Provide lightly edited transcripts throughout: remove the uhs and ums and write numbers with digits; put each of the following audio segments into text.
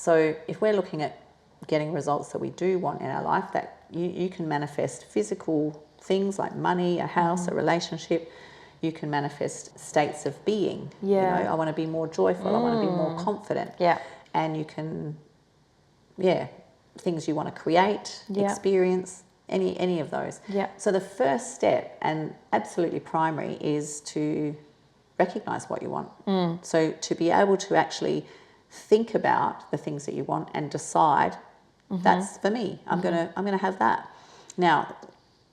So if we're looking at getting results that we do want in our life, that you can manifest physical things like money, a house, a relationship. You can manifest states of being. Yeah. You know, I want to be more joyful. I want to be more confident. Yeah. And you can, things you want to create, Yeah. experience, any of those. Yeah. So the first step, and absolutely primary, is to recognize what you want. So to be able to actually think about the things that you want and decide, that's for me. I'm gonna have that. Now,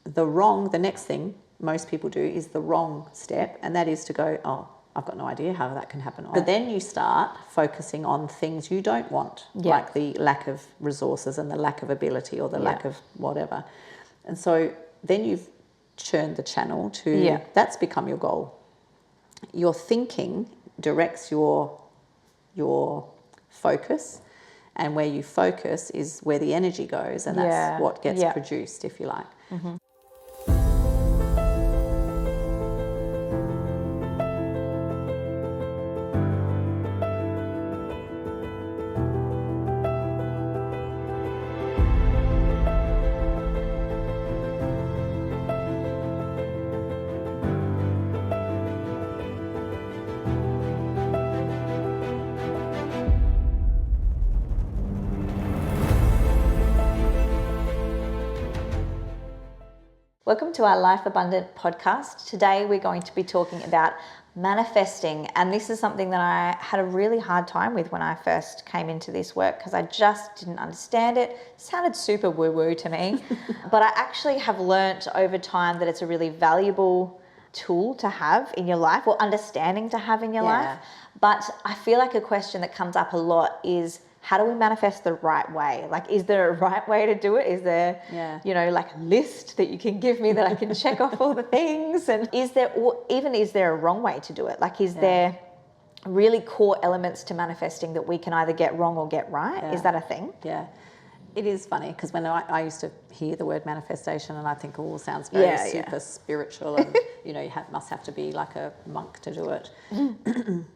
the next thing most people do is the wrong step, and that is to go, oh, I've got no idea how that can happen. But then you start focusing on things you don't want, like the lack of resources and the lack of ability or the lack of whatever. And so then you've churned the channel to, that's become your goal. Your thinking directs your focus, and where you focus is where the energy goes, and that's what gets produced, if you like. Welcome to our Life Abundant podcast. Today we're going to be talking about manifesting, and this is something that I had a really hard time with when I first came into this work because I just didn't understand it. It sounded super woo-woo to me, but I actually have learnt over time that it's a really valuable tool to have in your life, or understanding to have in your life. But I feel like a question that comes up a lot is, how do we manifest the right way? Like, is there a right way to do it? Is there, like a list that you can give me that I can check off all the things? And is there a wrong way to do it? Like, is there really core elements to manifesting that we can either get wrong or get right? Is that a thing? Yeah. It is funny because when I used to hear the word manifestation, and I think it all sounds very super spiritual, and you must have to be like a monk to do it.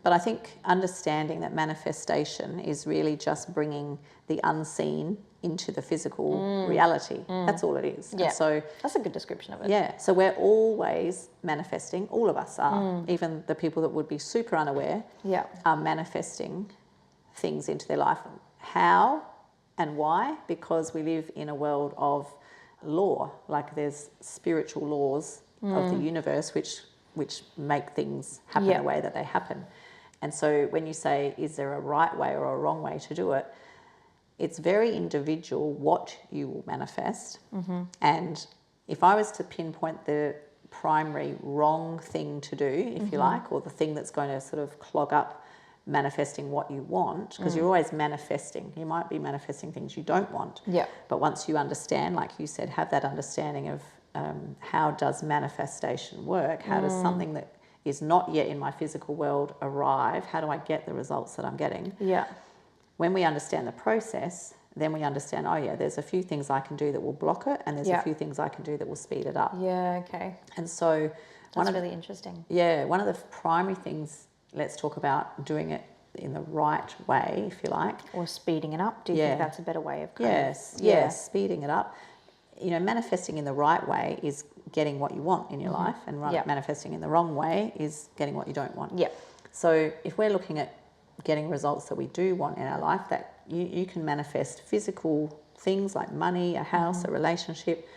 But I think understanding that manifestation is really just bringing the unseen into the physical reality. That's all it is. Yeah. And so that's a good description of it. Yeah. So we're always manifesting. All of us are. Even the people that would be super unaware are manifesting things into their life. How? And why? Because we live in a world of law. Like, there's spiritual laws of the universe which make things happen the way that they happen. And so when you say, is there a right way or a wrong way to do it, it's very individual what you will manifest. And if I was to pinpoint the primary wrong thing to do, if you like, or the thing that's going to sort of clog up manifesting what you want, because you're always manifesting. You might be manifesting things you don't want. But once you understand, like you said, have that understanding of how does manifestation work? How does something that is not yet in my physical world arrive? How do I get the results that I'm getting? When we understand the process, then we understand, there's a few things I can do that will block it, and there's a few things I can do that will speed it up. Okay. And so that's really interesting. One of the primary things, let's talk about doing it in the right way, if you like. Or speeding it up. Do you think that's a better way of Yes, speeding it up. Manifesting in the right way is getting what you want in your life, and manifesting in the wrong way is getting what you don't want. So if we're looking at getting results that we do want in our life, that you can manifest physical things like money, a house, a relationship.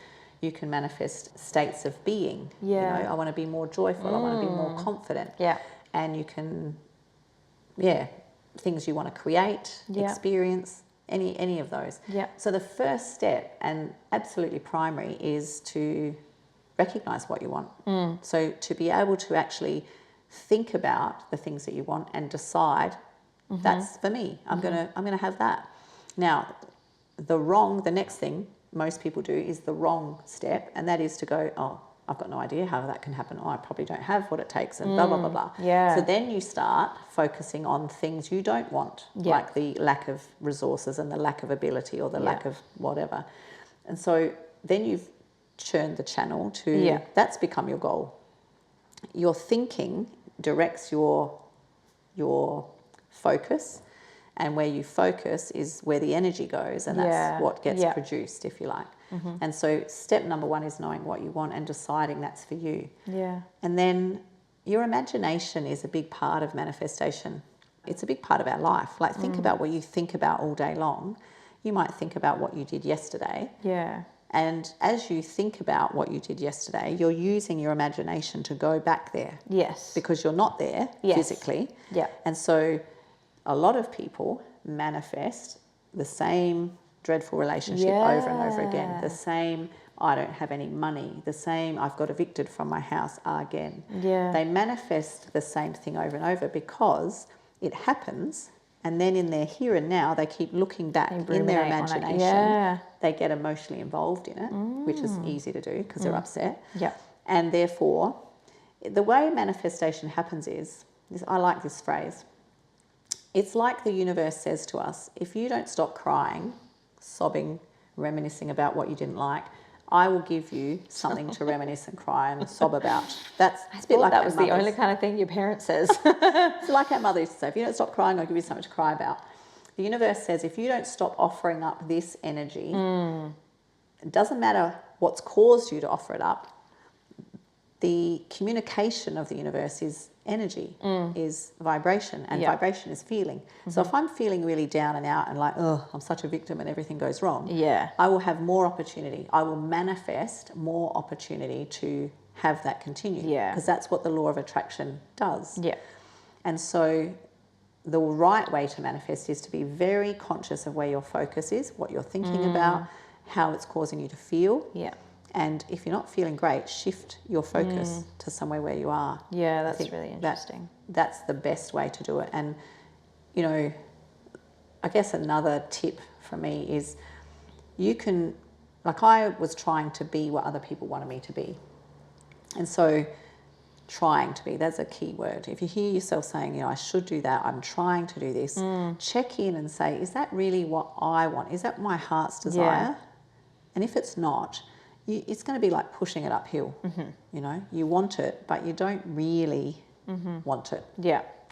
You can manifest states of being. I want to be more joyful. I want to be more confident. And you can, things you want to create, experience, any of those. So the first step, and absolutely primary, is to recognize what you want. So to be able to actually think about the things that you want and decide, that's for me. I'm gonna have that. Now, the next thing most people do is the wrong step, and that is to go, oh, I've got no idea how that can happen. Oh, I probably don't have what it takes, and blah, blah, blah, blah. So then you start focusing on things you don't want, like the lack of resources and the lack of ability or the lack of whatever. And so then you've churned the channel to, that's become your goal. Your thinking directs your focus, And where you focus is where the energy goes, and that's what gets produced, if you like. And so step number 1 is knowing what you want and deciding that's for you. Yeah. And then your imagination is a big part of manifestation. It's a big part of our life. Like, think about what you think about all day long. You might think about what you did yesterday. Yeah. And as you think about what you did yesterday, you're using your imagination to go back there. Yes. Because you're not there physically. Yeah. And so a lot of people manifest the same dreadful relationship over and over again. The same, I don't have any money. The same, I've got evicted from my house again. Yeah. They manifest the same thing over and over because it happens, and then in their here and now, they keep looking back in their imagination. Yeah. They get emotionally involved in it, which is easy to do because they're upset. Yeah. And therefore, the way manifestation happens is, I like this phrase, it's like the universe says to us, if you don't stop crying, sobbing, reminiscing about what you didn't like, I will give you something to reminisce and cry and sob about. That's a bit like that was the only kind of thing your parent says. It's like our mother used to say, if you don't stop crying, I'll give you something to cry about. The universe says, if you don't stop offering up this energy, it doesn't matter what's caused you to offer it up. The communication of the universe is energy, is vibration, and vibration is feeling. So if I'm feeling really down and out and like, oh, I'm such a victim and everything goes wrong, I will have more opportunity. I will manifest more opportunity to have that continue. Because that's what the law of attraction does. And so the right way to manifest is to be very conscious of where your focus is, what you're thinking about, how it's causing you to feel. And if you're not feeling great, shift your focus to somewhere where you are. Yeah, that's really interesting. That's the best way to do it. And, you know, I guess another tip for me is you can, like, I was trying to be what other people wanted me to be. And so trying to be, that's a key word. If you hear yourself saying, you know, I should do that, I'm trying to do this, check in and say, is that really what I want? Is that my heart's desire? And if it's not, it's going to be like pushing it uphill. You know, you want it, but you don't really want it.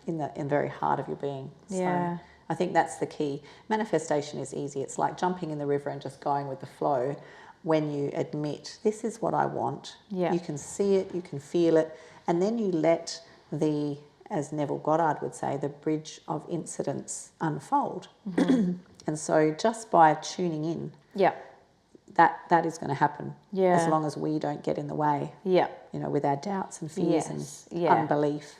In the very heart of your being. So I think that's the key. Manifestation is easy. It's like jumping in the river and just going with the flow. When you admit, this is what I want, you can see it, you can feel it, and then you let the, as Neville Goddard would say, the bridge of incidents unfold. And so just by tuning in, that is going to happen. As long as we don't get in the way. You know, with our doubts and fears and unbelief.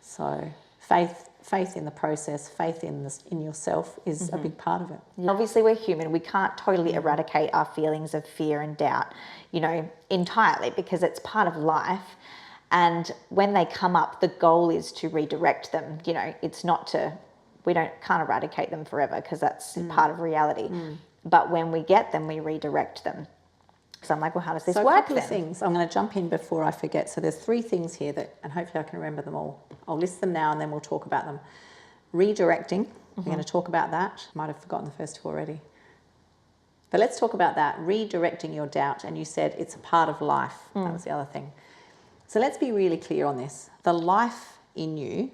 So faith in the process, faith in yourself is a big part of it. Obviously, we're human. We can't totally eradicate our feelings of fear and doubt, you know, entirely, because it's part of life. And when they come up, the goal is to redirect them. You know, it's not to, can't eradicate them forever, because that's part of reality. But when we get them, we redirect them. So I'm like, well, how does this work? So a couple of things. I'm going to jump in before I forget. So there's 3 things here that, and hopefully I can remember them all. I'll list them now and then we'll talk about them. Redirecting. We're going to talk about that. Might have forgotten the first 2 already. But let's talk about that. Redirecting your doubt. And you said it's a part of life. That was the other thing. So let's be really clear on this. The life in you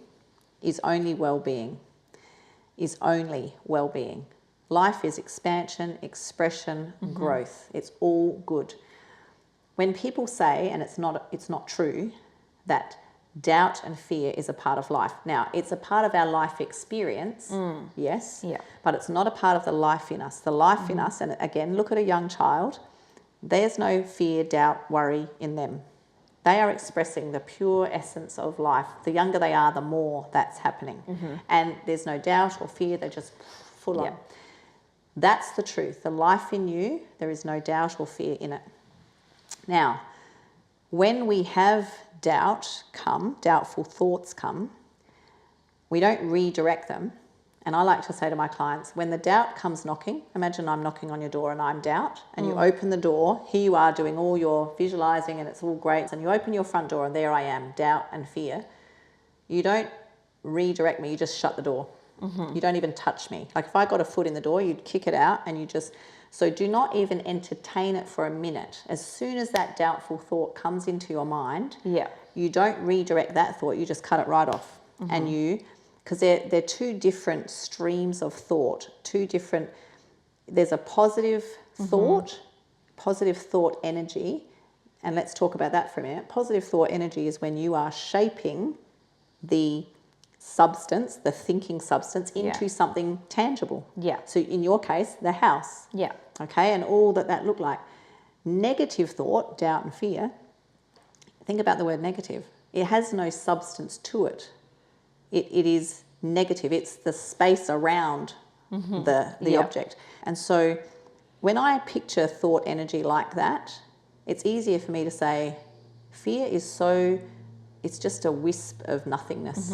is only well-being. Is only well-being. Life is expansion, expression, growth. It's all good. When people say, and it's not true, that doubt and fear is a part of life. Now, it's a part of our life experience, yes, but it's not a part of the life in us. The life in us, and again, look at a young child, there's no fear, doubt, worry in them. They are expressing the pure essence of life. The younger they are, the more that's happening. And there's no doubt or fear, they're just full on. That's the truth. The life in you, there is no doubt or fear in it. Now, when we have doubtful thoughts come, we don't redirect them. And I like to say to my clients, when the doubt comes knocking, imagine I'm knocking on your door and I'm doubt, and you open the door, here you are doing all your visualizing and it's all great, and you open your front door and there I am, doubt and fear. You don't redirect me, you just shut the door. You don't even touch me. Like if I got a foot in the door, you'd kick it out and you just... So do not even entertain it for a minute. As soon as that doubtful thought comes into your mind, you don't redirect that thought, you just cut it right off. And you because they're two different streams of thought, there's a positive thought energy, and let's talk about that for a minute. Positive thought energy is when you are shaping the substance, the thinking substance, into something tangible. Yeah. So in your case, the house. Yeah. Okay, and all that looked like. Negative thought, doubt and fear, think about the word negative. It has no substance to it. It is negative. It's the space around the object. And so when I picture thought energy like that, it's easier for me to say fear is it's just a wisp of nothingness.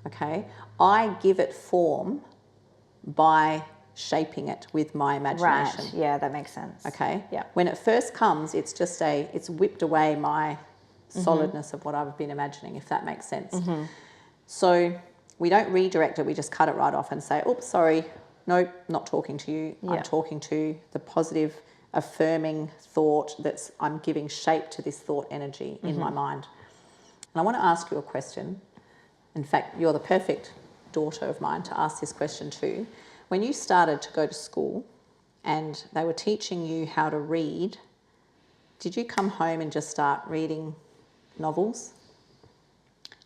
Okay? I give it form by shaping it with my imagination. Right. Yeah, that makes sense. Okay? Yeah. When it first comes, it's just it's whipped away my solidness of what I've been imagining, if that makes sense. So we don't redirect it, we just cut it right off and say, oops, sorry, nope, not talking to you. Yeah. I'm talking to the positive, affirming thought I'm giving shape to this thought energy in my mind. And I want to ask you a question. In fact, you're the perfect daughter of mine to ask this question too. When you started to go to school and they were teaching you how to read, did you come home and just start reading novels?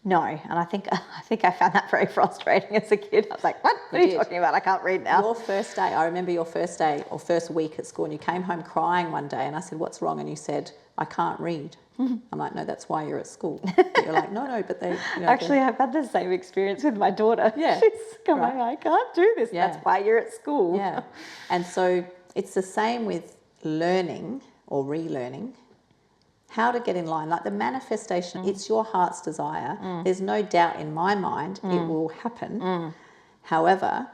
No, and I think I found that very frustrating as a kid. I was like, what are you talking about? I can't read now. Your first day, I remember your first day or first week at school, and you came home crying one day, and I said, what's wrong? And you said, I can't read. I'm like, no, that's why you're at school. But you're like, no, but they... Actually, I've had the same experience with my daughter. Yeah. She's going, I can't do this. Yeah. That's why you're at school. Yeah. And so it's the same with learning or relearning. How to get in line, like the manifestation, it's your heart's desire. There's no doubt in my mind it will happen. However,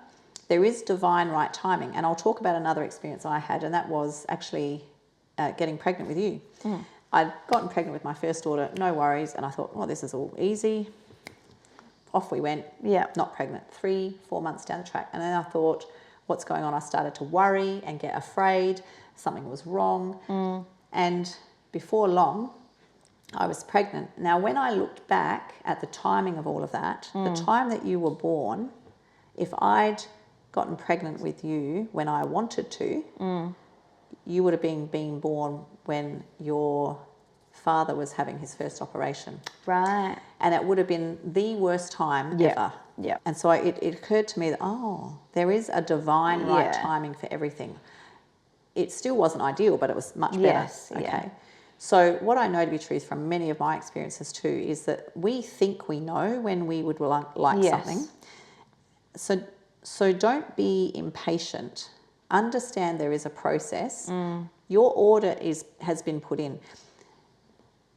there is divine right timing. And I'll talk about another experience I had, and that was actually getting pregnant with you. I'd gotten pregnant with my first daughter, no worries, and I thought, oh, this is all easy. Off we went, not pregnant, 3-4 months down the track. And then I thought, what's going on? I started to worry and get afraid. Something was wrong. And before long, I was pregnant. Now, when I looked back at the timing of all of that, the time that you were born, if I'd gotten pregnant with you when I wanted to, you would have been born when your father was having his first operation. Right. And it would have been the worst time ever. Yeah. And so it occurred to me that, there is a divine right timing for everything. It still wasn't ideal, but it was much better. Yes. Okay. Yeah. So what I know to be truth from many of my experiences too is that we think we know when we would like something. So don't be impatient. Understand there is a process. Your order has been put in.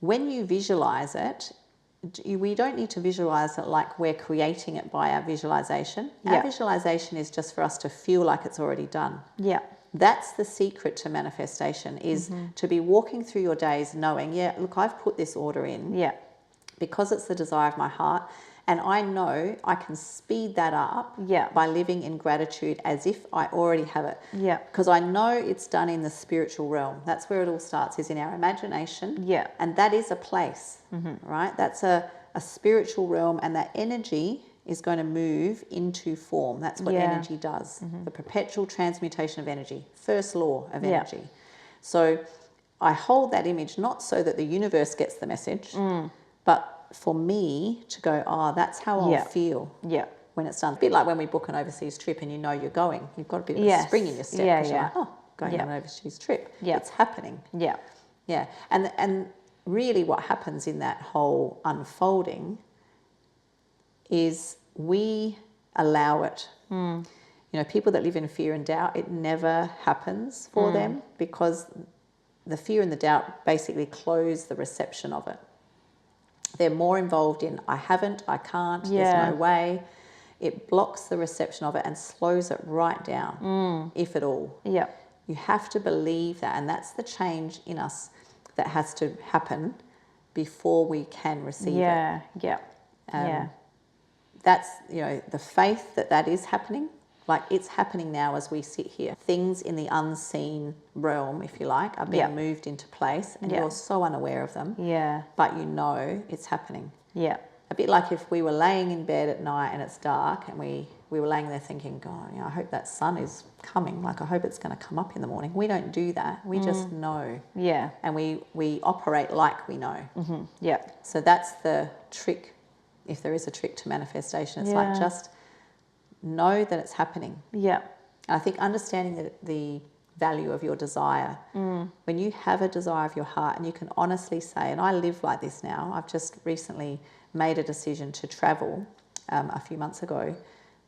When you visualize it, we don't need to visualize it like we're creating it by our visualization. Our visualization is just for us to feel like it's already done. Yeah. That's the secret to manifestation, is to be walking through your days knowing, look, I've put this order in because it's the desire of my heart, and I know I can speed that up by living in gratitude as if I already have it. Yeah. Because I know it's done in the spiritual realm. That's where it all starts, is in our imagination. Yeah. And that is a place, right? That's a spiritual realm, and that energy is going to move into form. That's what energy does. The perpetual transmutation of energy. First law of energy. So I hold that image not so that the universe gets the message, but for me to go, that's how I'll feel when it's done. A bit like when we book an overseas trip and you know you're going. You've got a bit of a spring in your step because you're like, going on an overseas trip. It's happening. Yeah. And really what happens in that whole unfolding is we allow it. People that live in fear and doubt, it never happens for them, because the fear and the doubt basically close the reception of it. They're more involved in, I haven't, I can't, there's no way. It blocks the reception of it and slows it right down, if at all. Yeah. You have to believe that, and that's the change in us that has to happen before we can receive it. That's, the faith that is happening, like it's happening now as we sit here. Things in the unseen realm, if you like, are being moved into place, and you're so unaware of them. But you know it's happening. a bit like if we were laying in bed at night and it's dark and we were laying there thinking, God, I hope that sun is coming. Like, I hope it's going to come up in the morning. We don't do that. We just know. Yeah. And we operate like we know. Mm-hmm. Yeah. So that's the trick, if there is a trick to manifestation. It's like, just know that it's happening. Yeah. And I think understanding the value of your desire. When you have a desire of your heart and you can honestly say, and I live like this now, I've just recently made a decision to travel a few months ago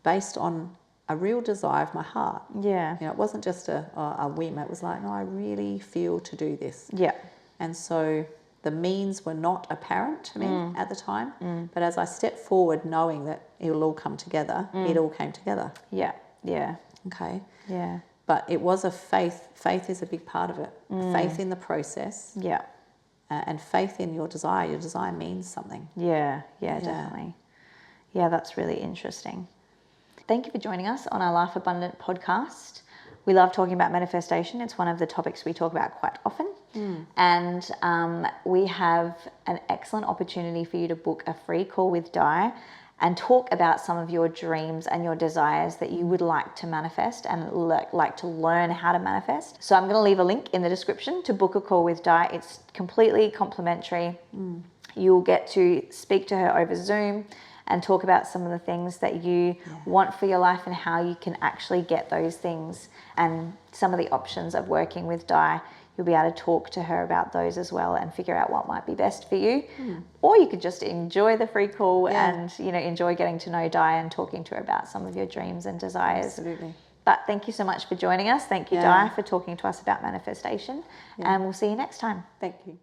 based on a real desire of my heart. Yeah. It wasn't just a whim. It was like, no, I really feel to do this. Yeah. And so the means were not apparent to me at the time. But as I stepped forward knowing that it'll all come together, it all came together. Yeah. Yeah. Okay. Yeah. But it was a faith. Faith is a big part of it. Faith in the process. Yeah. And faith in your desire. Your desire means something. Yeah. Yeah, definitely. Yeah, that's really interesting. Thank you for joining us on our Life Abundant podcast. We love talking about manifestation. It's one of the topics we talk about quite often. And we have an excellent opportunity for you to book a free call with Di and talk about some of your dreams and your desires that you would like to manifest and like to learn how to manifest. So I'm going to leave a link in the description to book a call with Di. It's completely complimentary. You'll get to speak to her over Zoom and talk about some of the things that you want for your life and how you can actually get those things and some of the options of working with Di. You'll be able to talk to her about those as well and figure out what might be best for you. Or you could just enjoy the free call and, enjoy getting to know Di and talking to her about some of your dreams and desires. Absolutely. But thank you so much for joining us. Thank you, Di, for talking to us about manifestation. And we'll see you next time. Thank you.